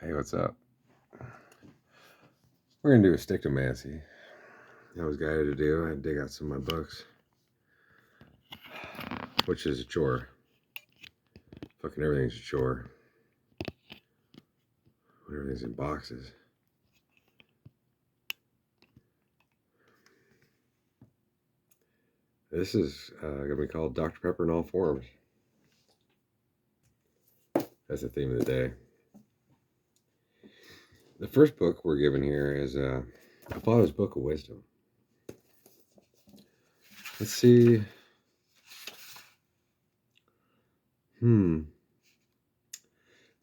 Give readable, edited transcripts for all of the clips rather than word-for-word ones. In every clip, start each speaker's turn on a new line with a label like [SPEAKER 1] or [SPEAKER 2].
[SPEAKER 1] Hey, what's up? We're going to do a Stictomancy. I was guided to do. I had to dig out some of my books, which is a chore. Fucking everything's a chore. When everything's in boxes. This is going to be called Dr. Pepper in all forms. That's the theme of the day. The first book we're given here is a Father's Book of Wisdom. Let's see.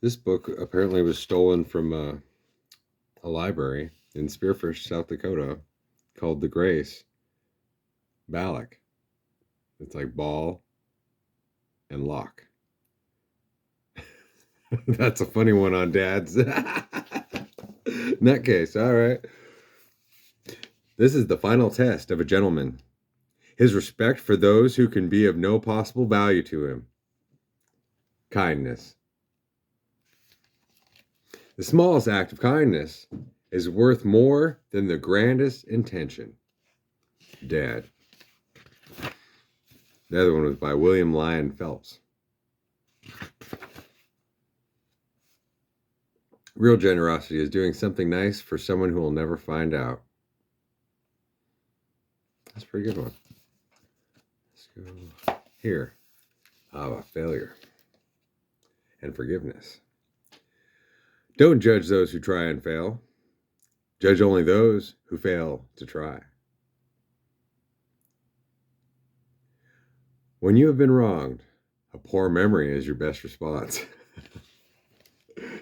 [SPEAKER 1] This book apparently was stolen from a library in Spearfish, South Dakota, called The Grace Ballack. It's like ball and lock. That's a funny one on dads. Nutcase, all right. This is the final test of a gentleman. His respect for those who can be of no possible value to him. Kindness. The smallest act of kindness is worth more than the grandest intention. Dad. The other one was by William Lyon Phelps. Real generosity is doing something nice for someone who will never find out. That's a pretty good one. Let's go here. Failure and forgiveness. Don't judge those who try and fail. Judge only those who fail to try. When you have been wronged, a poor memory is your best response.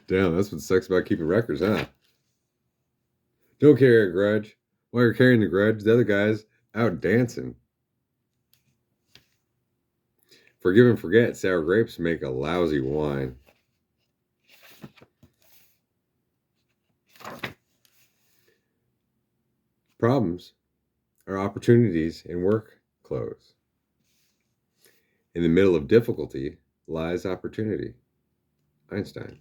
[SPEAKER 1] Damn, that's what sucks about keeping records, huh? Don't carry a grudge. While you're carrying the grudge, the other guy's out dancing. Forgive and forget. Sour grapes make a lousy wine. Problems are opportunities in work clothes. In the middle of difficulty lies opportunity. Einstein.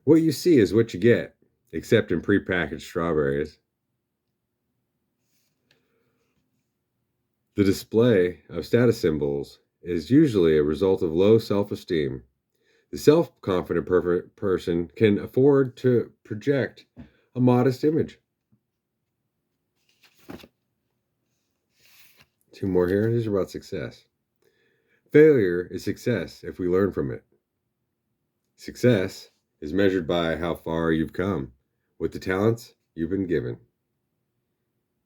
[SPEAKER 1] What you see is what you get, except in prepackaged strawberries. The display of status symbols is usually a result of low self-esteem. The self-confident person can afford to project a modest image. Two more here. These are about success. Failure is success if we learn from it. Success is measured by how far you've come with the talents you've been given.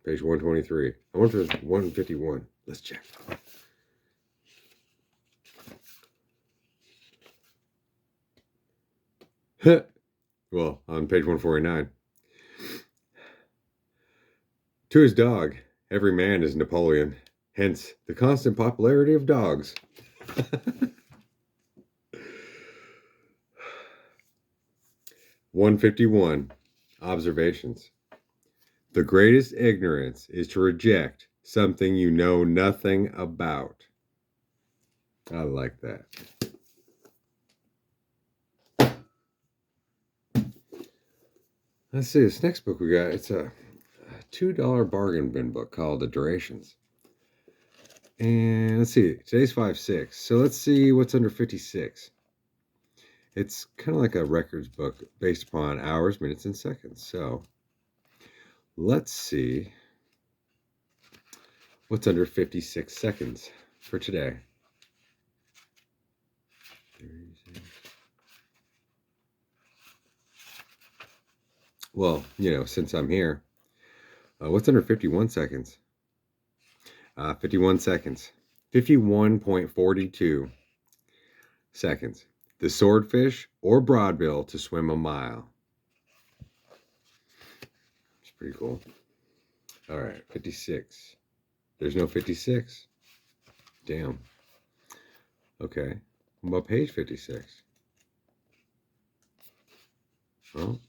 [SPEAKER 1] Page 123. I wonder if it's 151. Let's check. Well, on page 149. To his dog, every man is Napoleon. Hence, the constant popularity of dogs. (151) Observations. The greatest ignorance is to reject something you know nothing about. I like that. Let's see, this next book we got, it's a $2 bargain bin book called The Durations. And let's see, today's 5/6. So let's see what's under 56. It's kind of like a records book based upon hours, minutes, and seconds. So let's see what's under 56 seconds for today. Well, since I'm here, what's under 51 seconds? 51 seconds. 51.42 seconds. The swordfish or broadbill to swim a mile. It's pretty cool. All right, 56. There's no 56. Damn. Okay. What about page 56? Well,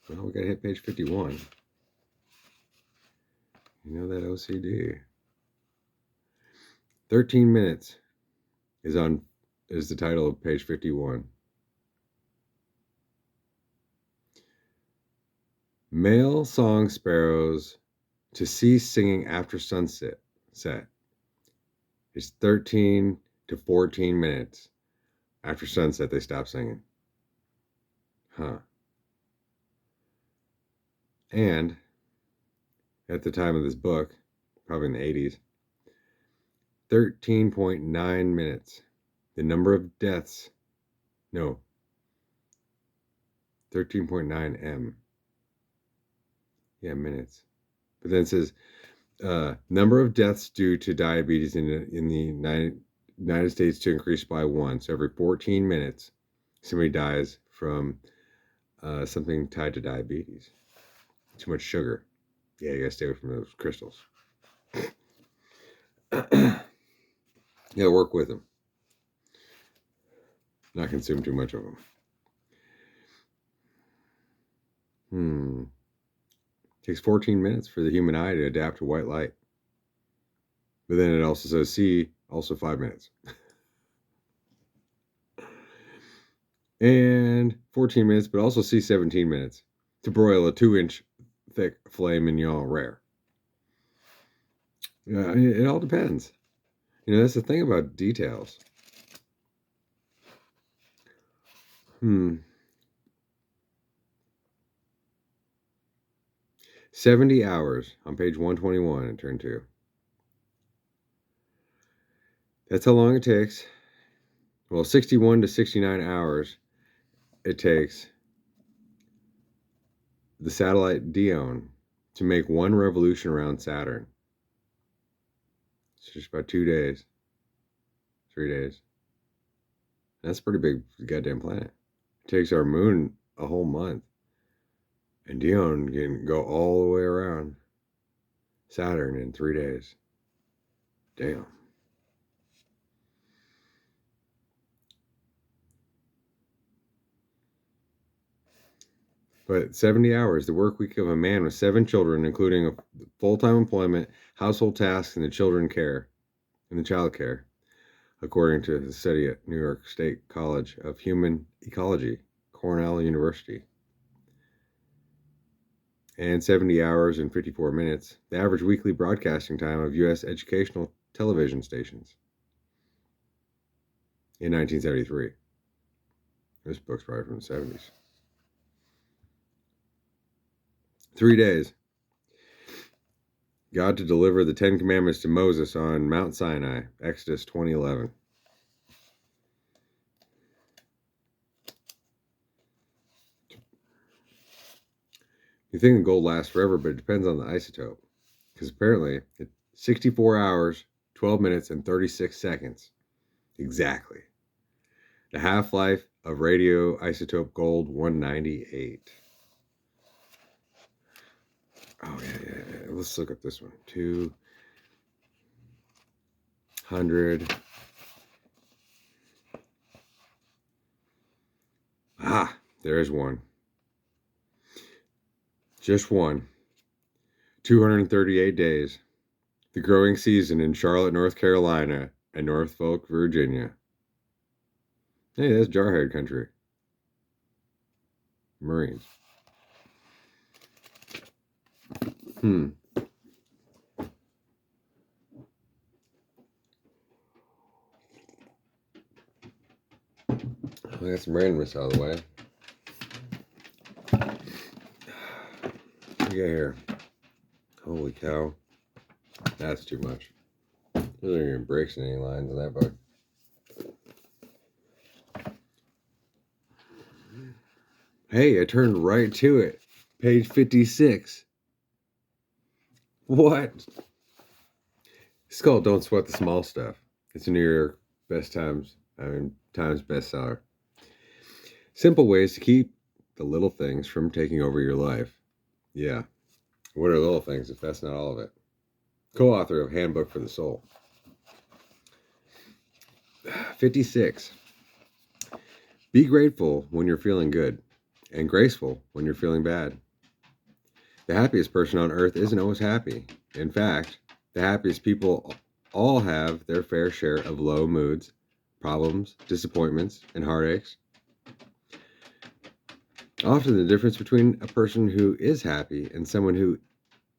[SPEAKER 1] we gotta hit page 51. You know that OCD. 13 minutes is on is the title of page 51. Male song sparrows to cease singing after sunset is 13 to 14 minutes. After sunset, they stop singing. And at the time of this book, probably in the 80s, 13.9 minutes. The number of deaths, 13.9 M. Yeah, minutes. But then it says, number of deaths due to diabetes in the United States to increase by 1. So every 14 minutes, somebody dies from something tied to diabetes. Too much sugar. Yeah, you gotta stay away from those crystals. You gotta work with them. Not consume too much of them. Takes 14 minutes for the human eye to adapt to white light. But then it also says see, also 5 minutes. And 14 minutes, but also see 17 minutes to broil a 2-inch thick filet mignon rare. It all depends. That's the thing about details. 70 hours on page 121 in turn 2. That's how long it takes. Well, 61 to 69 hours it takes the satellite Dione to make one revolution around Saturn. It's just about 2 days, 3 days. That's a pretty big goddamn planet. It takes our moon a whole month. And Dione can go all the way around Saturn in 3 days. Damn. But 70 hours, the work week of a man with 7 children, including a full-time employment, household tasks, and the child care, according to the study at New York State College of Human Ecology, Cornell University. And 70 hours and 54 minutes, the average weekly broadcasting time of U.S. educational television stations in 1973. This book's probably from the 70s. 3 days. God to deliver the 10 Commandments to Moses on Mount Sinai, Exodus 20:11. You think the gold lasts forever, but it depends on the isotope. Because apparently, it's 64 hours, 12 minutes, and 36 seconds. Exactly. The half-life of radioisotope gold 198. Oh, yeah. Let's look up this one. 200. There's one. Just one. 238 days. The growing season in Charlotte, North Carolina, and Norfolk, Virginia. Hey, that's Jarhead country. Marines. I got some randomness out of the way. What do we got here? Holy cow. That's too much. There aren't even breaks in any lines in that book. Hey, I turned right to it. Page 56. What? It's called Don't Sweat the Small Stuff. It's a New York Times bestseller. Simple ways to keep the little things from taking over your life. Yeah. What are little things if that's not all of it? Co-author of Handbook for the Soul. 56. Be grateful when you're feeling good and graceful when you're feeling bad. The happiest person on earth isn't always happy. In fact, the happiest people all have their fair share of low moods, problems, disappointments, and heartaches. Often the difference between a person who is happy and someone who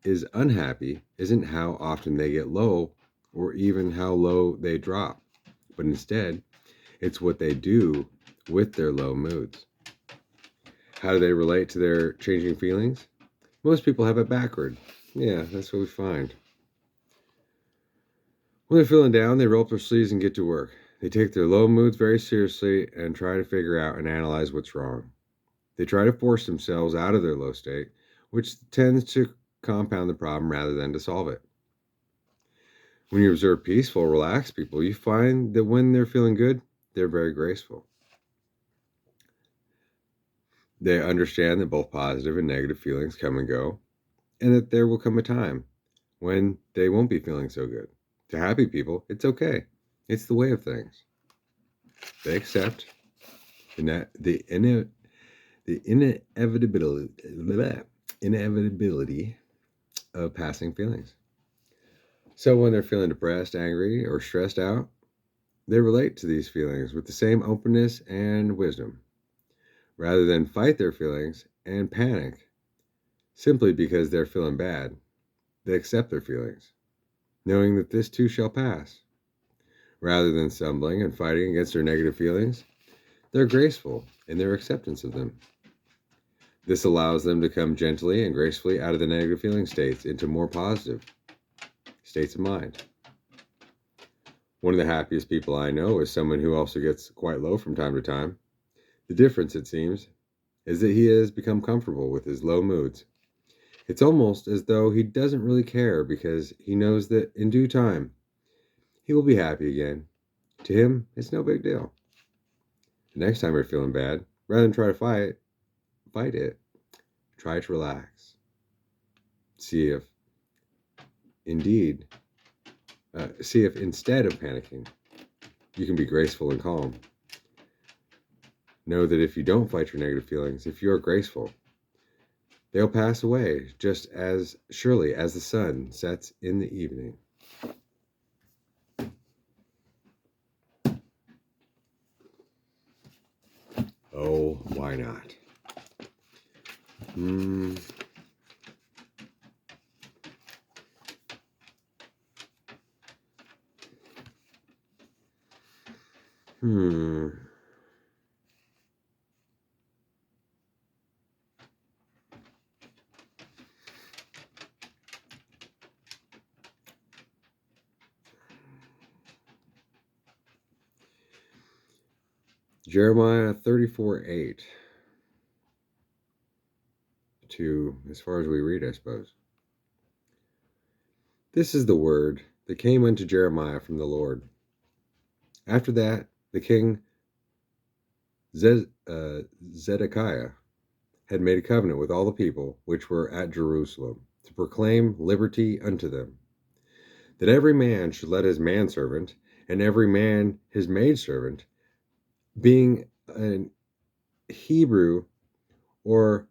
[SPEAKER 1] is unhappy isn't how often they get low or even how low they drop, but instead, it's what they do with their low moods. How do they relate to their changing feelings? Most people have it backward. Yeah, that's what we find. When they're feeling down, they roll up their sleeves and get to work. They take their low moods very seriously and try to figure out and analyze what's wrong. They try to force themselves out of their low state, which tends to compound the problem rather than to solve it. When you observe peaceful, relaxed people, you find that when they're feeling good, they're very graceful. They understand that both positive and negative feelings come and go, and that there will come a time when they won't be feeling so good. To happy people, it's okay. It's the way of things. They accept the inevitability of passing feelings. So when they're feeling depressed, angry, or stressed out, they relate to these feelings with the same openness and wisdom, rather than fight their feelings and panic simply because they're feeling bad. They accept their feelings, knowing that this too shall pass. Rather than stumbling and fighting against their negative feelings, they're graceful in their acceptance of them. This allows them to come gently and gracefully out of the negative feeling states into more positive states of mind. One of the happiest people I know is someone who also gets quite low from time to time. The difference, it seems, is that he has become comfortable with his low moods. It's almost as though he doesn't really care because he knows that in due time, he will be happy again. To him, it's no big deal. The next time you're feeling bad, rather than try to fight it, try to relax. See if instead of panicking, you can be graceful and calm. Know that if you don't fight your negative feelings, if you're graceful, they'll pass away just as surely as the sun sets in the evening. Oh, why not? Hmm. Jeremiah 34:8. To, as far as we read, I suppose. This is the word that came unto Jeremiah from the Lord. After that, the king Zedekiah had made a covenant with all the people which were at Jerusalem to proclaim liberty unto them, that every man should let his manservant and every man his maidservant, being an Hebrew or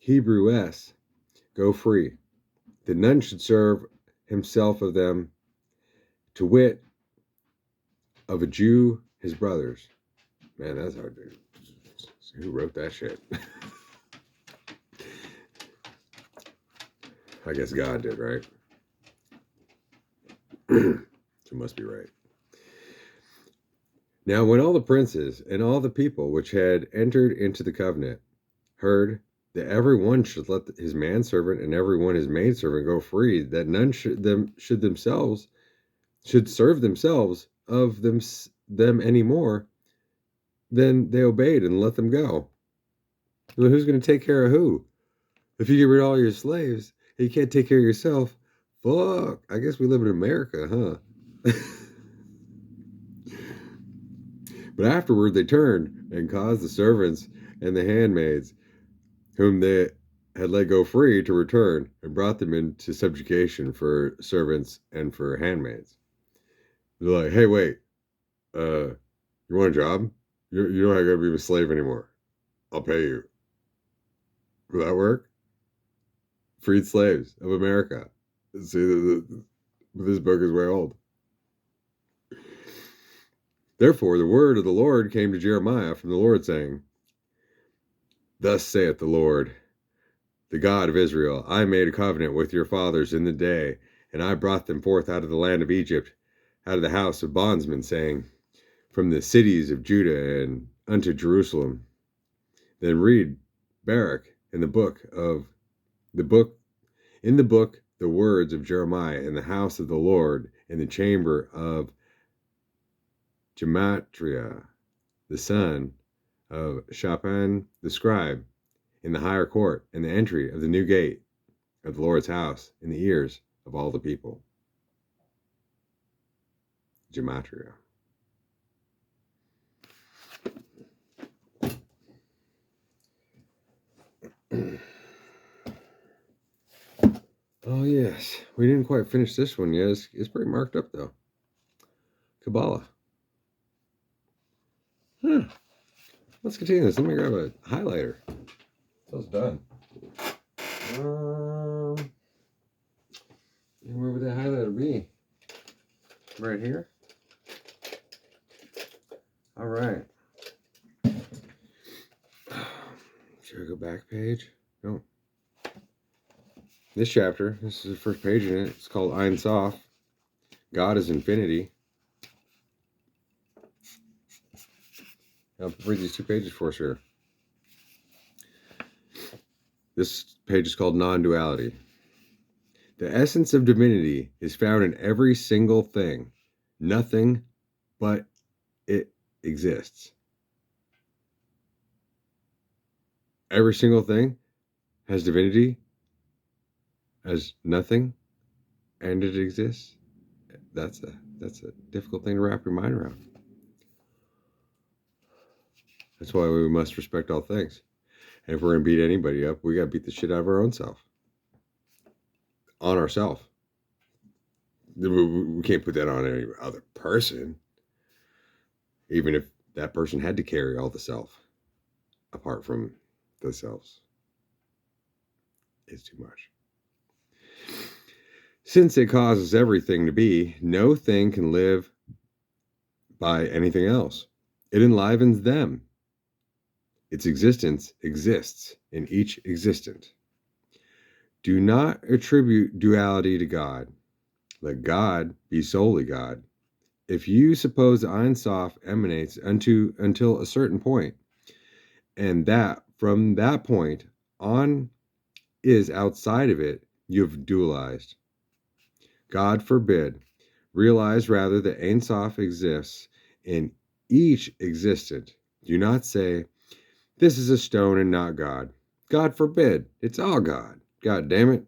[SPEAKER 1] Hebrewess, go free, that none should serve himself of them, to wit, of a Jew his brothers. Man, that's hard to. Who wrote that shit? I guess God did, right? He must be right. Now, when all the princes and all the people which had entered into the covenant heard that every one should let his manservant and every one his maidservant go free, that none should serve themselves of them any more, then they obeyed and let them go. Well, who's going to take care of who? If you get rid of all your slaves, and you can't take care of yourself. Fuck. I guess we live in America, huh? But afterward they turned and caused the servants and the handmaids, whom they had let go free, to return, and brought them into subjugation for servants and for handmaids. They're like, hey, wait, you want a job? You're not going to be a slave anymore. I'll pay you. Will that work? Freed slaves of America. See, this book is way old. Therefore, the word of the Lord came to Jeremiah from the Lord, saying, Thus saith the Lord, the God of Israel, I made a covenant with your fathers in the day, and I brought them forth out of the land of Egypt, out of the house of bondsmen, saying, From the cities of Judah and unto Jerusalem. Then read Baruch in the book, the words of Jeremiah in the house of the Lord, in the chamber of Gematria, the son of Shaphan the scribe, in the higher court, in the entry of the new gate of the Lord's house, in the ears of all the people. Gematria. Oh yes, we didn't quite finish this one yet. It's pretty marked up though. Kabbalah. Let's continue this. Let me grab a highlighter. So it's done. Where would that highlighter be? Right here? All right. Should I go back page? No. This chapter, this is the first page in it. It's called Ein Sof. God is infinity. I'll read these 2 pages for us here. This page is called Non-Duality. The essence of divinity is found in every single thing. Nothing but it exists. Every single thing has divinity as nothing, and it exists. That's a difficult thing to wrap your mind around. That's why we must respect all things. And if we're going to beat anybody up, we got to beat the shit out of our own self. On ourselves. We can't put that on any other person. Even if that person had to carry all the self apart from the selves. It's too much. Since it causes everything to be, no thing can live by anything else. It enlivens them. Its existence exists in each existent. Do not attribute duality to God. Let God be solely God. If you suppose Ein Sof emanates until a certain point, and that from that point on is outside of it, you've dualized. God forbid. Realize rather that Ein Sof exists in each existent. Do not say, this is a stone and not God. God forbid. It's all God. God damn it.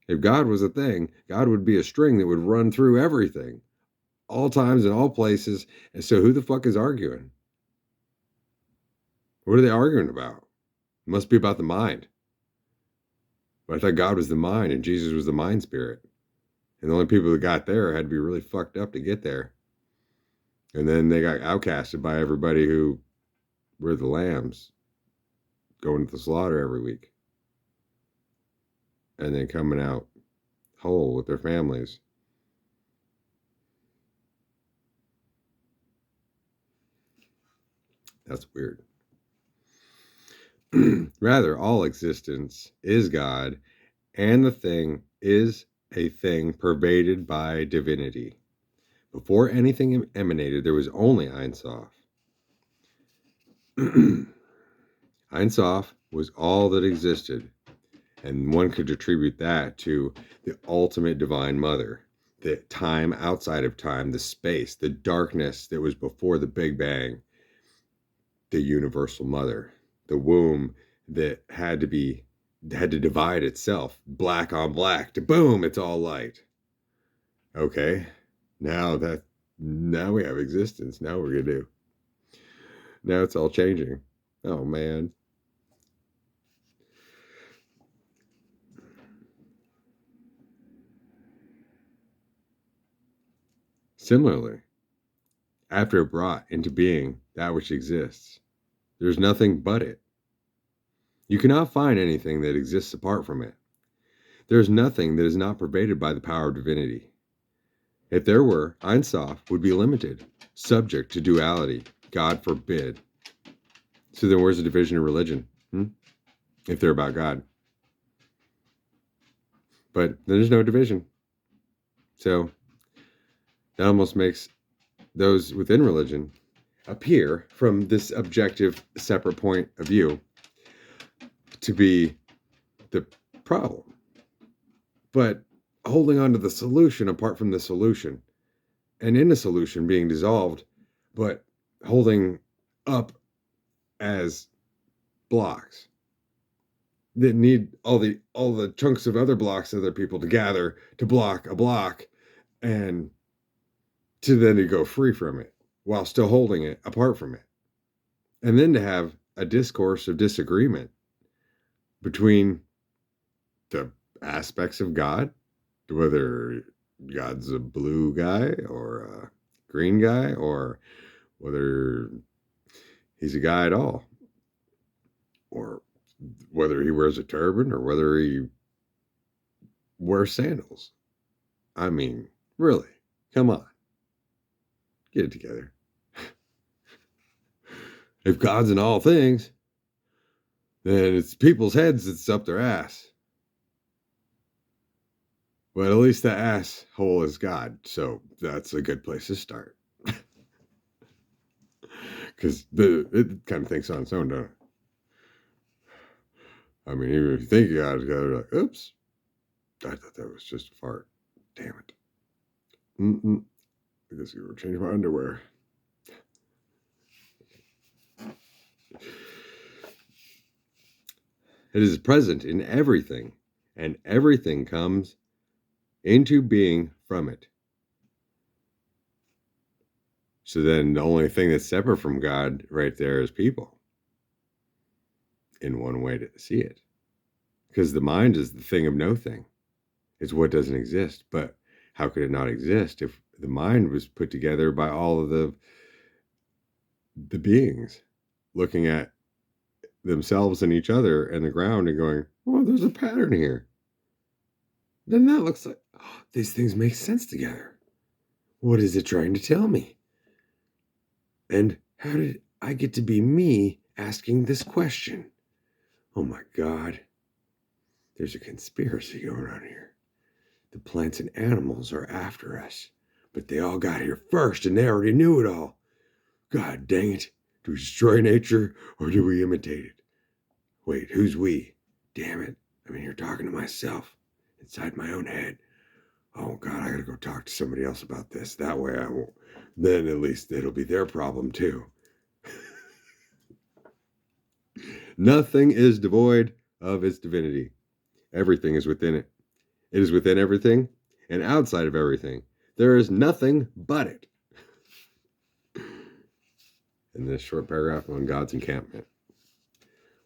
[SPEAKER 1] If God was a thing, God would be a string that would run through everything. All times and all places. And so who the fuck is arguing? What are they arguing about? It must be about the mind. But I thought God was the mind and Jesus was the mind spirit. And the only people that got there had to be really fucked up to get there. And then they got outcasted by everybody who were the lambs going to the slaughter every week. And then coming out whole with their families. That's weird. Rather, all existence is God, and the thing is a thing pervaded by divinity. Before anything emanated, there was only Ein Sof. Ein Sof was all that existed, and one could attribute that to the ultimate divine mother, the time outside of time, the space, the darkness that was before the Big Bang, the universal mother, the womb that had to divide itself, black on black, to boom, it's all light. Okay, now we have existence. Now we're gonna do. Now it's all changing. Oh man. Similarly, after it brought into being that which exists, there's nothing but it. You cannot find anything that exists apart from it. There is nothing that is not pervaded by the power of divinity. If there were, Ein Sof would be limited, subject to duality. God forbid. So then where's the division of religion? If they're about God. But there's no division. So that almost makes those within religion appear from this objective separate point of view to be the problem. But holding on to the solution apart from the solution, and in a solution being dissolved, but holding up as blocks that need all the chunks of other blocks of other people to gather to block a block, and to then to go free from it while still holding it apart from it, and then to have a discourse of disagreement between the aspects of God, whether God's a blue guy or a green guy, or whether he's a guy at all, or whether he wears a turban or whether he wears sandals. I mean, really, come on, get it together. If God's in all things, then it's people's heads that's up their ass. But at least the asshole is God, so that's a good place to start. Because it kind of thinks on its own, don't it? I mean, even if you think you got it together, like, oops, I thought that was just a fart. Damn it. I guess you were changing my underwear. It is present in everything, and everything comes into being from it. So then the only thing that's separate from God right there is people, in one way to see it. Because the mind is the thing of no thing. It's what doesn't exist. But how could it not exist if the mind was put together by all of the beings looking at themselves and each other and the ground and going, oh, there's a pattern here. Then that looks like, oh, these things make sense together. What is it trying to tell me? And how did I get to be me asking this question? Oh my God. There's a conspiracy going on here. The plants and animals are after us, but they all got here first and they already knew it all. God dang it. Do we destroy nature or do we imitate it? Wait, who's we? Damn it. I'm in here talking to myself inside my own head. Oh God, I gotta go talk to somebody else about this. That way I won't. Then at least it'll be their problem too. Nothing is devoid of its divinity. Everything is within it. It is within everything and outside of everything. There is nothing but it. In this short paragraph on God's encampment.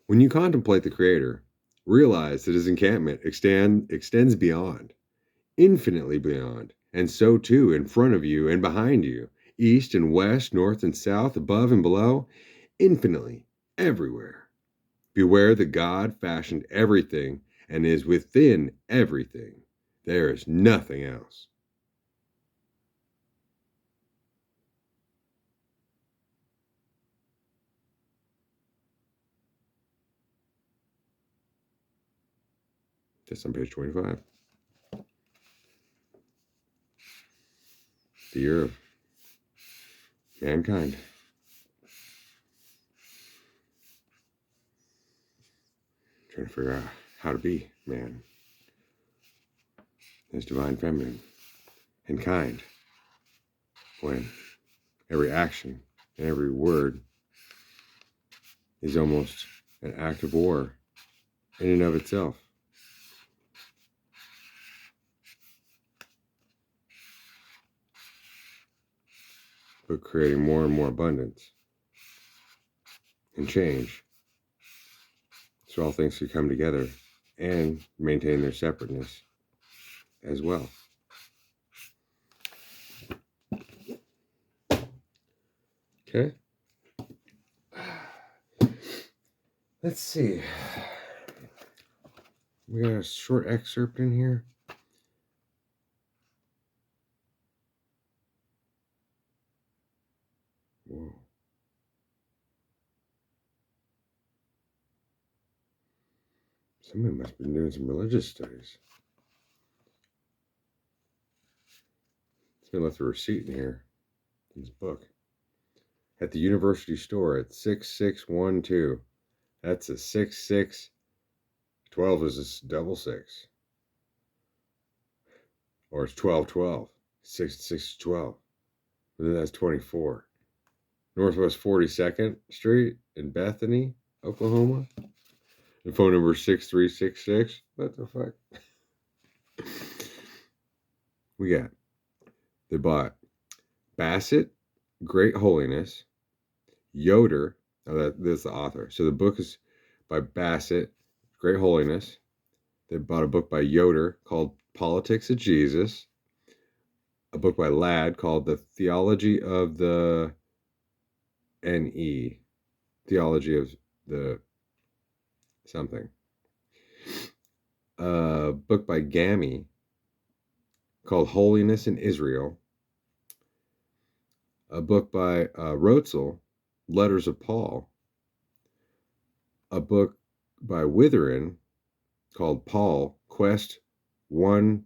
[SPEAKER 1] When you contemplate the Creator, realize that his encampment extends beyond, infinitely beyond, and so too in front of you and behind you, east and west, north and south, above and below, infinitely, everywhere. Beware that God fashioned everything and is within everything. There is nothing else. That's on page 25. The year of mankind. Trying to figure out how to be man. His divine feminine and kind. When every action and every word is almost an act of war in and of itself. But creating more and more abundance and change. So all things can come together and maintain their separateness as well. Okay. Let's see. We got a short excerpt in here. Somebody must have been doing some religious studies. Somebody left a receipt in here, in this book. At the university store at 6612. That's a 66. 12 is a double six. Or it's 1212. 6 12. But then that's 24. Northwest 42nd Street in Bethany, Oklahoma. The phone number is 6366. What the fuck? We got, they bought Bassett, Great Holiness, Yoder. Oh, that's the author. So the book is by Bassett, Great Holiness. They bought a book by Yoder called Politics of Jesus. A book by Ladd called The Theology of the N.E. Theology of the something. A book by Gammy called Holiness in Israel. A book by Rotzel, Letters of Paul. A book by Witherin called Paul, Quest 1-9.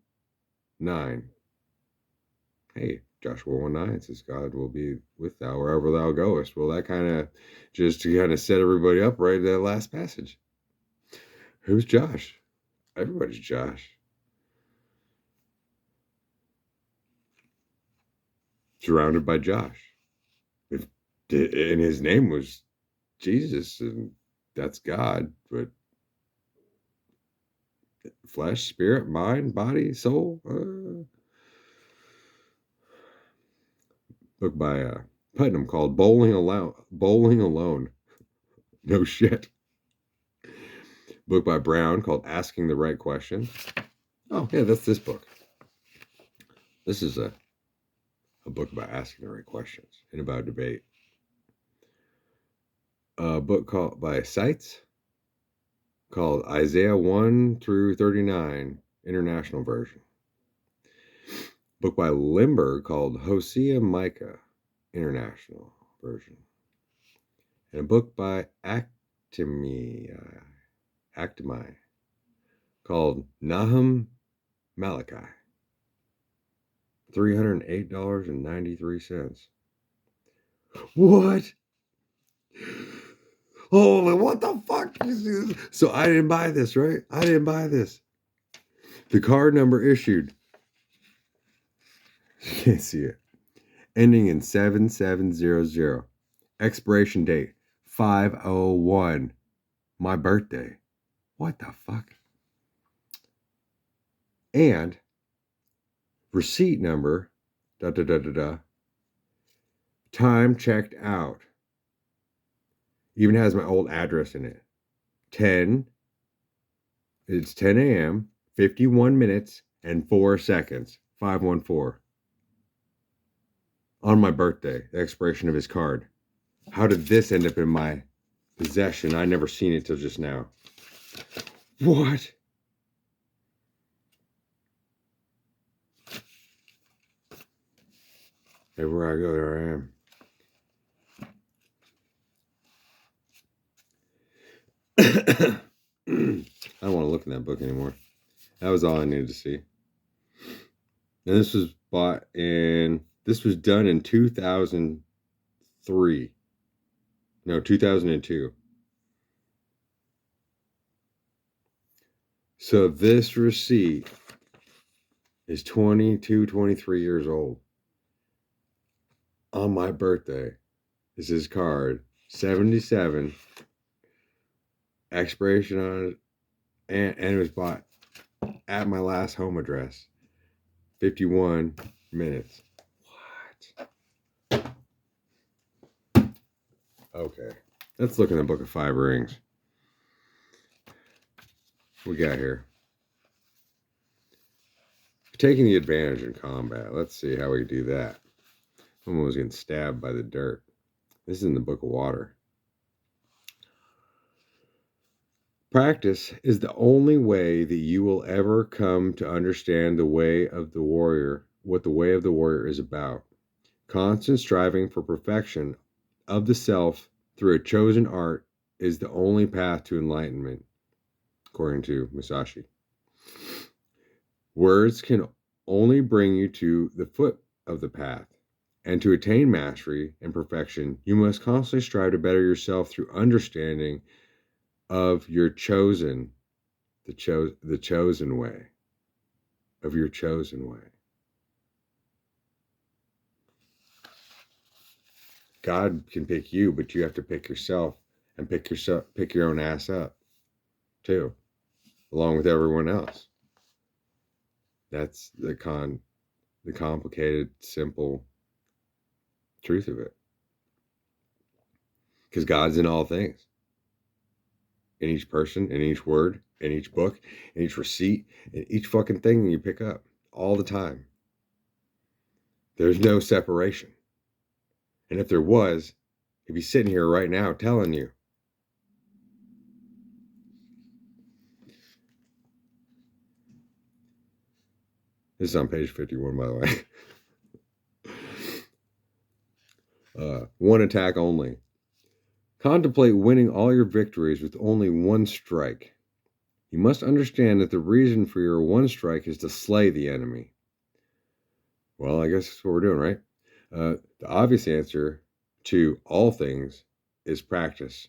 [SPEAKER 1] Hey, Joshua 1-9 says, God will be with thou wherever thou goest. Well, that kind of just to kind of set everybody up right in that last passage. Who's Josh? Everybody's Josh. Surrounded by Josh. And his name was Jesus, and that's God, but flesh, spirit, mind, body, soul. Book by Putnam called Bowling Alone. No shit. Book by Brown called Asking the Right Question. Oh, yeah, that's this book. This is a book about asking the right questions and about debate. A book called by Seitz called Isaiah 1-39, International Version. Book by Limburg called Hosea Micah, International Version. And a book by Actemi called Nahum Malachi. $308.93. What? Holy, what the fuck is this? So I didn't buy this, right? I didn't buy this. The card number issued. You can't see it. Ending in 7700. Expiration date 501. My birthday. What the fuck? And receipt number, time checked out. Even has my old address in it. It's 10 a.m., 51 minutes, and 4 seconds. 514. On my birthday, the expiration of his card. How did this end up in my possession? I never seen it till just now. What? Everywhere I go, there I am. I don't want to look in that book anymore. That was all I needed to see. And this was this was done in 2003. No, 2002. So this receipt is 22, 23 years old. On my birthday is his card, 77, expiration on it, and it was bought at my last home address, 51 minutes. What? Okay, let's look in the Book of Five Rings. What we got here? Taking the advantage in combat. Let's see how we do that. Someone was getting stabbed by the dirt. This is in the Book of Water. Practice is the only way that you will ever come to understand the way of the warrior, what the way of the warrior is about. Constant striving for perfection of the self through a chosen art is the only path to enlightenment. according to Musashi. Words can only bring you to the foot of the path. And to attain mastery and perfection, you must constantly strive to better yourself through understanding of your chosen, the chosen way, of your chosen way. God can pick you, but you have to pick yourself and pick your own ass up too, along with everyone else. That's the complicated, simple truth of it. Because God's in all things. In each person, in each word, in each book, in each receipt, in each fucking thing that you pick up. All the time. There's no separation. And if there was, he'd be sitting here right now telling you. This is on page 51, by the way. One attack only. Contemplate winning all your victories with only one strike. You must understand that the reason for your one strike is to slay the enemy. Well, I guess that's what we're doing, right? The obvious answer to all things is practice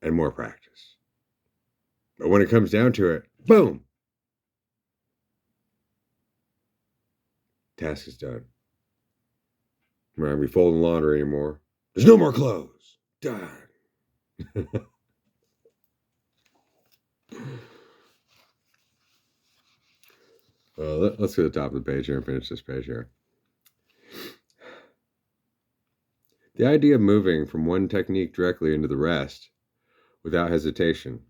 [SPEAKER 1] and more practice. But when it comes down to it, boom! Task is done. We're not going to be folding laundry anymore. There's no more clothes. Done. Let's go to the top of the page here and finish this page here. The idea of moving from one technique directly into the rest without hesitation.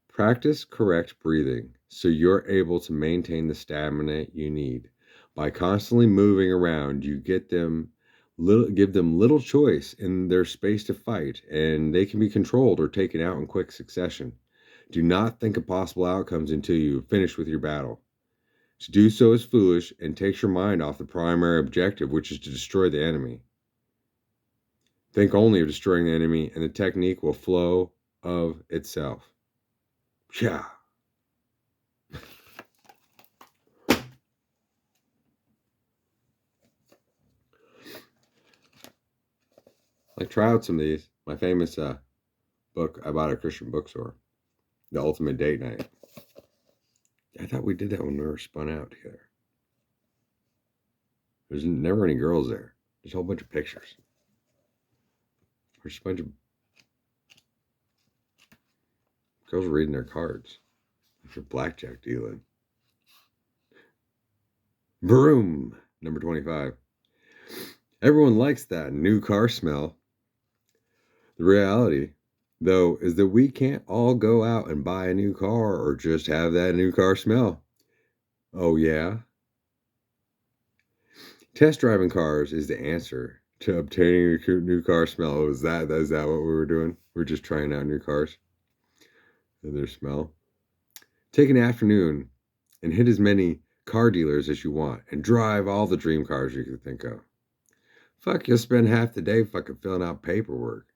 [SPEAKER 1] Practice correct breathing so you're able to maintain the stamina you need. By constantly moving around, you give them little choice in their space to fight, and they can be controlled or taken out in quick succession. Do not think of possible outcomes until you finish with your battle. To do so is foolish and takes your mind off the primary objective, which is to destroy the enemy. Think only of destroying the enemy, and the technique will flow of itself. Yeah. Like, try out some of these. My famous book I bought at a Christian bookstore, The Ultimate Date Night. I thought we did that when we were spun out together. There's never any girls there. There's a whole bunch of pictures. There's just a bunch of girls reading their cards. For blackjack dealing. Broom, number 25. Everyone likes that new car smell. The reality, though, is that we can't all go out and buy a new car or just have that new car smell. Oh, yeah? Test driving cars is the answer to obtaining a new car smell. Is that what we were doing? We're just trying out new cars and their smell. Take an afternoon and hit as many car dealers as you want and drive all the dream cars you can think of. Fuck, you'll spend half the day fucking filling out paperwork.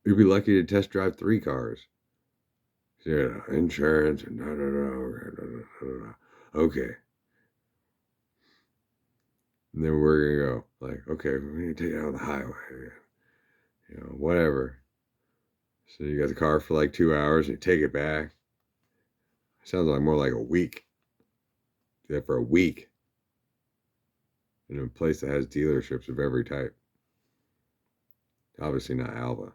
[SPEAKER 1] You'll be lucky to test drive 3 cars. Yeah, insurance and okay. And then we're gonna go like, okay, we're gonna take it out on the highway. You know, whatever. So you got the car for like 2 hours and you take it back. Sounds like more like a week. Do that for a week. In a place that has dealerships of every type. Obviously not Alva.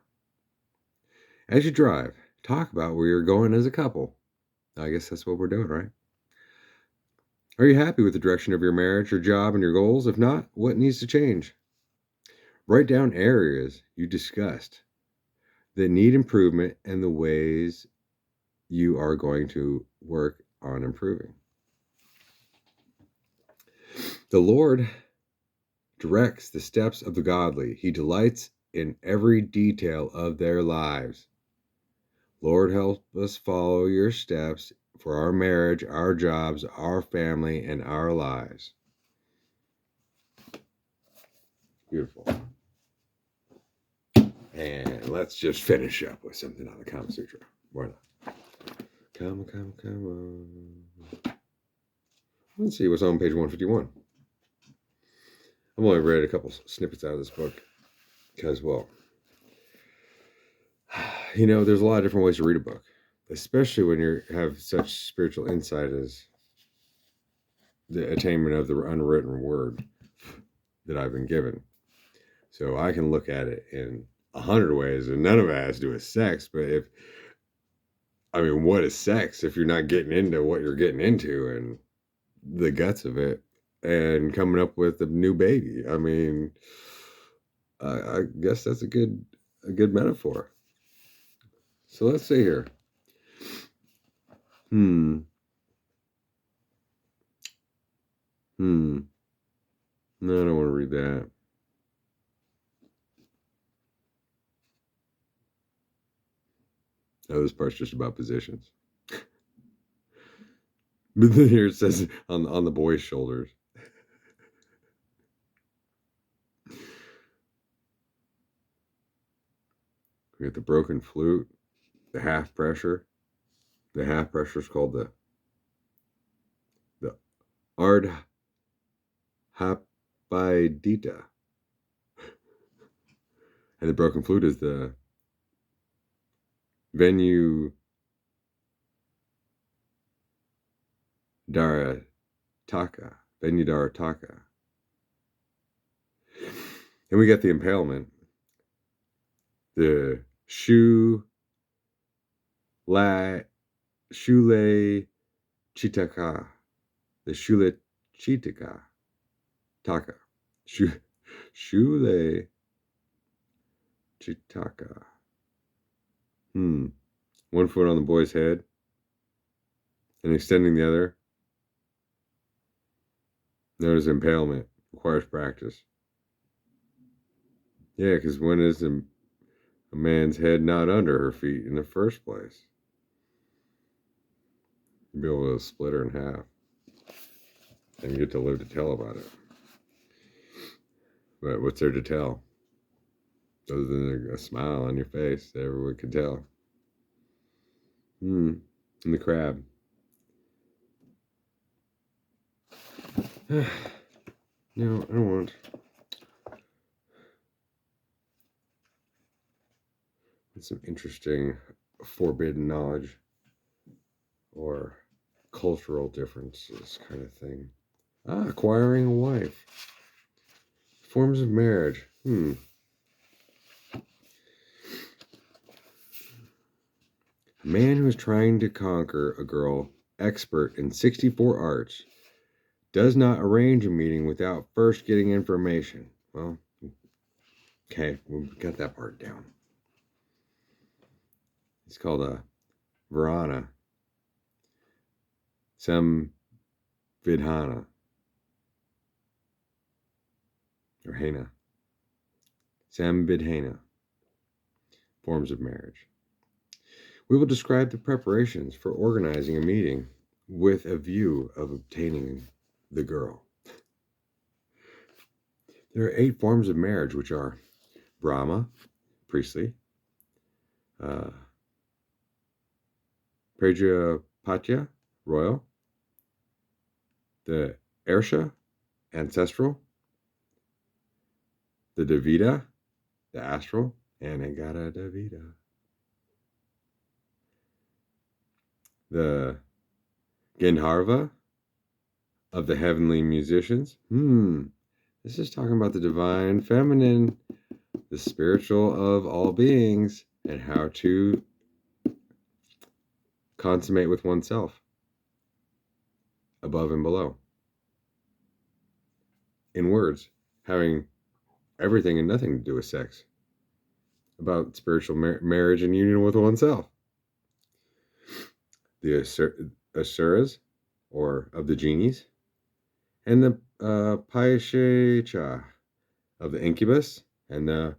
[SPEAKER 1] As you drive, talk about where you're going as a couple. I guess that's what we're doing, right? Are you happy with the direction of your marriage, your job, and your goals? If not, what needs to change? Write down areas you discussed that need improvement and the ways you are going to work on improving. The Lord directs the steps of the godly. He delights in every detail of their lives. Lord, help us follow your steps for our marriage, our jobs, our family, and our lives. Beautiful. And let's just finish up with something on the Kama Sutra. Why not? Kama. Let's see what's on page 151. I've only read a couple snippets out of this book because, well, there's a lot of different ways to read a book, especially when you have such spiritual insight as the attainment of the unwritten word that I've been given. So I can look at it in 100 ways, and none of it has to do with sex. But what is sex if you're not getting into what you're getting into and the guts of it and coming up with a new baby? I guess that's a good metaphor. So let's see here. No, I don't want to read that. Oh, this part's just about positions. But then here it says on the boy's shoulders. We got the broken flute, the half pressure. The half pressure is called the ardhapaidita. And the broken flute is the Venudarataka. And we got the impalement, the Shule Chitaka. The Shule Chitaka. Taka. Shule Chitaka. 1 foot on the boy's head and extending the other. Notice impalement requires practice. Yeah, because when is a man's head not under her feet in the first place? You'll be able to split her in half and get to live to tell about it. But what's there to tell? Other than a smile on your face that everyone can tell. And the crab. No, I don't want some interesting forbidden knowledge or cultural differences kind of thing. Acquiring a wife. Forms of marriage. A man who is trying to conquer a girl expert in 64 arts does not arrange a meeting without first getting information. Well, okay, we got that part down. It's called a Varana. Samvidhana. Or Hena. Samvidhana. Forms of marriage. We will describe the preparations for organizing a meeting with a view of obtaining the girl. There are 8 forms of marriage, which are Brahma, priestly, Prajapatya, royal, the Arsha, ancestral, the Davida, the astral, and Agata Davida. The Gandharva of the heavenly musicians. This is talking about the divine feminine, the spiritual of all beings, and how to consummate with oneself, above and below. In words, having everything and nothing to do with sex. About spiritual marriage and union with oneself. The Asuras, or of the genies, and the Paishecha of the incubus, and the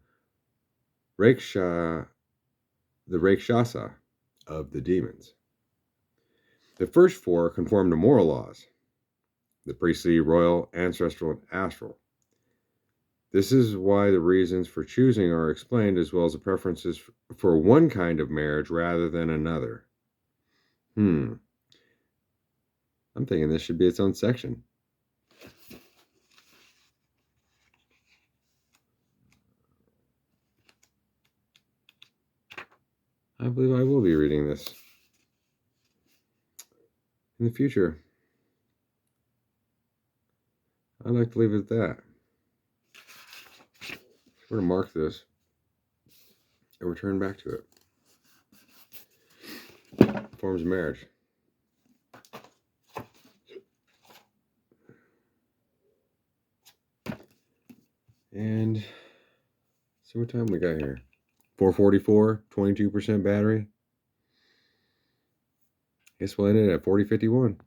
[SPEAKER 1] Rakshasa of the demons. The first 4 conform to moral laws, the priestly, royal, ancestral, and astral. This is why the reasons for choosing are explained, as well as the preferences for one kind of marriage rather than another. I'm thinking this should be its own section. I believe I will be reading this in the future. I'd like to leave it at that. We're going to mark this and return back to it. Forms of marriage. And see what time we got here. 4:44, 22% battery. Guess we'll end it at 40:51.